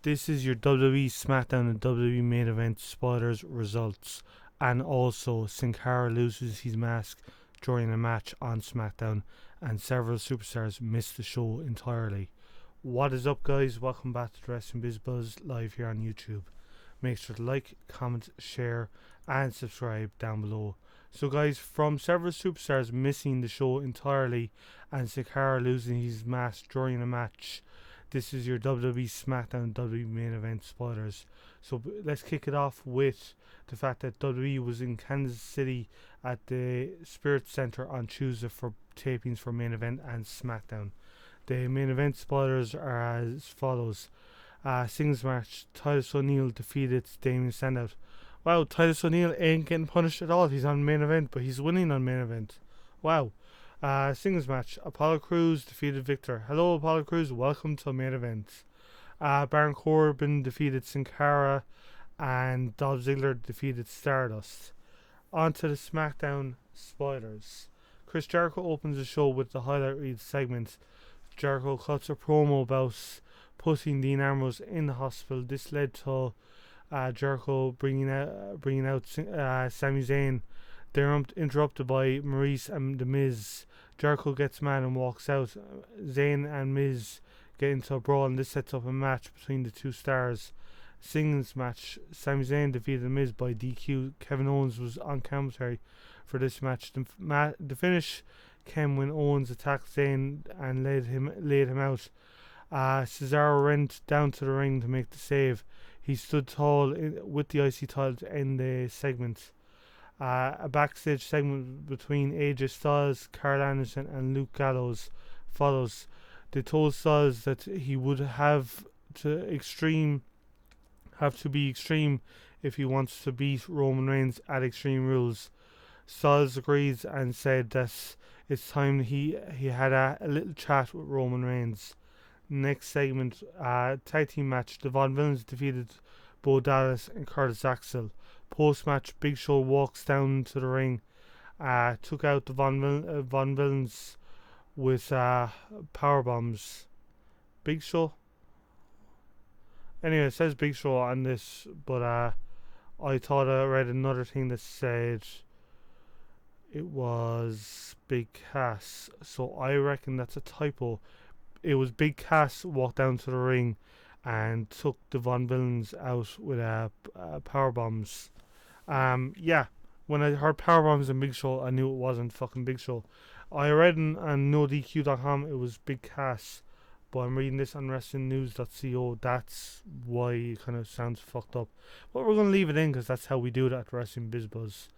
This is your WWE Smackdown and WWE main event spoilers results, and also Cara loses his mask during a match on SmackDown, and several superstars miss the show entirely. What is up, guys? Welcome back to the Wrestling Biz Buzz live here on YouTube. Make sure to like, comment, share, and subscribe down below. So, guys, from several superstars missing the show entirely and Cara losing his mask during a match, this is your WWE Smackdown WWE main event spoilers. So let's kick it off with the fact that WWE was in Kansas City at the Spirit Center on Tuesday for tapings for main event and SmackDown. The main event spoilers are as follows. Singles match, Titus O'Neil defeated Damien Sandow. Wow, Titus O'Neil ain't getting punished at all. He's on main event, but he's winning on main event. Wow. Singles match, Apollo Crews defeated Victor. Hello, Apollo Crews. Welcome to main event. Baron Corbin defeated Sin Cara, and Dolph Ziggler defeated Stardust. On to the SmackDown spoilers. Chris Jericho opens the show with the highlight reel segment. Jericho cuts a promo about putting Dean Ambrose in the hospital. This led to Jericho bringing out Sami Zayn. They're interrupted by Maurice and The Miz. Jericho gets mad and walks out. Zayn and Miz get into a brawl, and this sets up a match between the two stars. Singles match, Sami Zayn defeated The Miz by DQ. Kevin Owens was on commentary for this match. The finish came when Owens attacked Zayn and laid him out. Cesaro went down to the ring to make the save. He stood tall with the IC title to end the segment. A backstage segment between AJ Styles, Carl Anderson, and Luke Gallows follows. They told Styles that he would have to be extreme if he wants to beat Roman Reigns at Extreme Rules. Styles agrees and said that it's time he had a little chat with Roman Reigns. Next segment, tag team match. The Von Villains defeated Bo Dallas and Curtis Axel. Post-match, Big Show walks down to the ring, took out the Von Villains with power bombs. Big Show. Anyway, it says Big Show on this, but I thought I read another thing that said it was Big Cass, so I reckon that's a typo. It was Big Cass walked down to the ring and took the Von Villains out with power bombs. Yeah, when I heard power bombs and Big Show, I knew it wasn't fucking Big Show. I read on NoDQ.com it was Big Cass, but I'm reading this on WrestlingNews.co. That's why it kind of sounds fucked up. But we're gonna leave it in because that's how we do it at Wrestling Biz Buzz.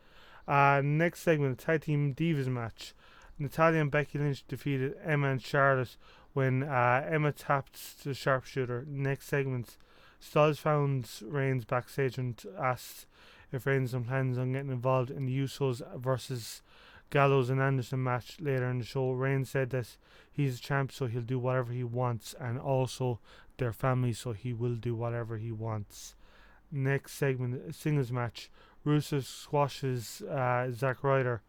Next segment, Tag Team Divas match. Natalya and Becky Lynch defeated Emma and Charlotte when Emma tapped the sharpshooter. Next segment, Styles found Reigns backstage and asked if Reigns plans on getting involved in the Usos versus Gallows and Anderson match later in the show. Reigns said that he's a champ, so he'll do whatever he wants, and also their family, so he will do whatever he wants. Next segment, a singles match. Rusev squashes Zack Ryder.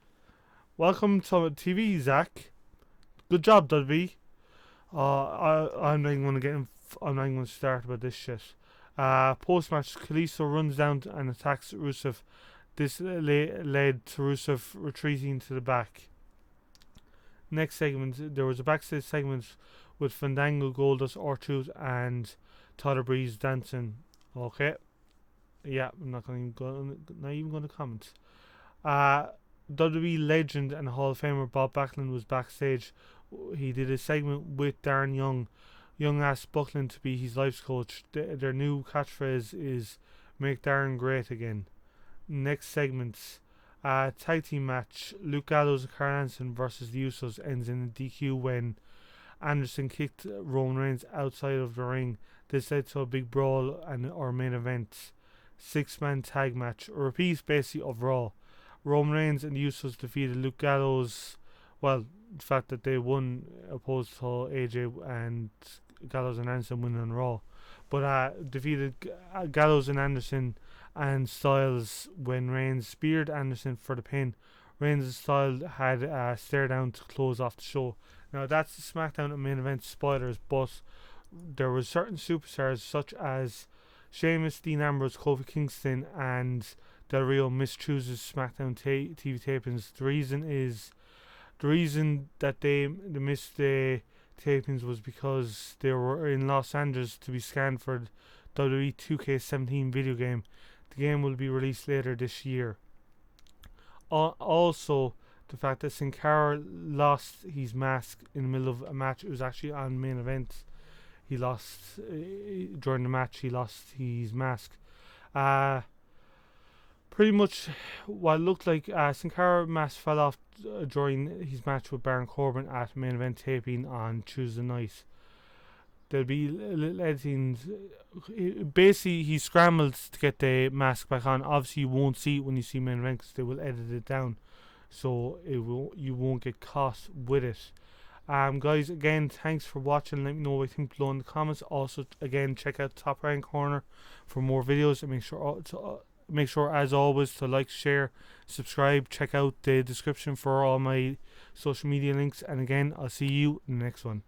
Welcome to TV, Zack. Good job, WWE. I'm not even going to start about this shit. Post match, Kalisto runs down and attacks Rusev. This led to Rusev retreating to the back. Next segment, there was a backstage segment with Fandango, Goldust, R-Truth, and Tyler Breeze dancing. Okay. Yeah, I'm not even going to comment. WWE legend and Hall of Famer Bob Backlund was backstage. He did a segment with Darren Young. Young asked Buckland to be his life coach. Their new catchphrase is "Make Darren Great Again." Next segment, tag team match. Luke Gallows and Carl Anderson versus the Usos ends in a DQ when Anderson kicked Roman Reigns outside of the ring. This led to a big brawl and our main event. 6-man tag match. A repeat basically of Raw. Roman Reigns and the Usos defeated Luke Gallows. Well, the fact that they won opposed to AJ and Gallows and Anderson winning on Raw. But defeated Gallows and Anderson and Styles when Reigns speared Anderson for the pin. Reigns and Styles had a stare down to close off the show. Now that's the SmackDown and main event spoilers, but there were certain superstars such as Sheamus, Dean Ambrose, Kofi Kingston, and Del Rio missed Tuesday's SmackDown TV tapings. The reason that they missed the tapings was because they were in Los Angeles to be scanned for the WWE 2K17 video game. The game will be released later this year. Also, the fact that Sin Cara lost his mask in the middle of a match. It was actually on main event. He lost during the match. He lost his mask. Pretty much what looked like Sin Cara mask fell off during his match with Baron Corbin at main event taping on Tuesday night. There'll be little editing. Basically, he scrambled to get the mask back on. Obviously, you won't see it when you see main event because they will edit it down, so you won't get caught with it. Guys, again, thanks for watching. Let me know what you think below in the comments. Also, again, check out top right corner for more videos, and make sure as always to like, share, subscribe. Check out the description for all my social media links, and again, I'll see you in the next one.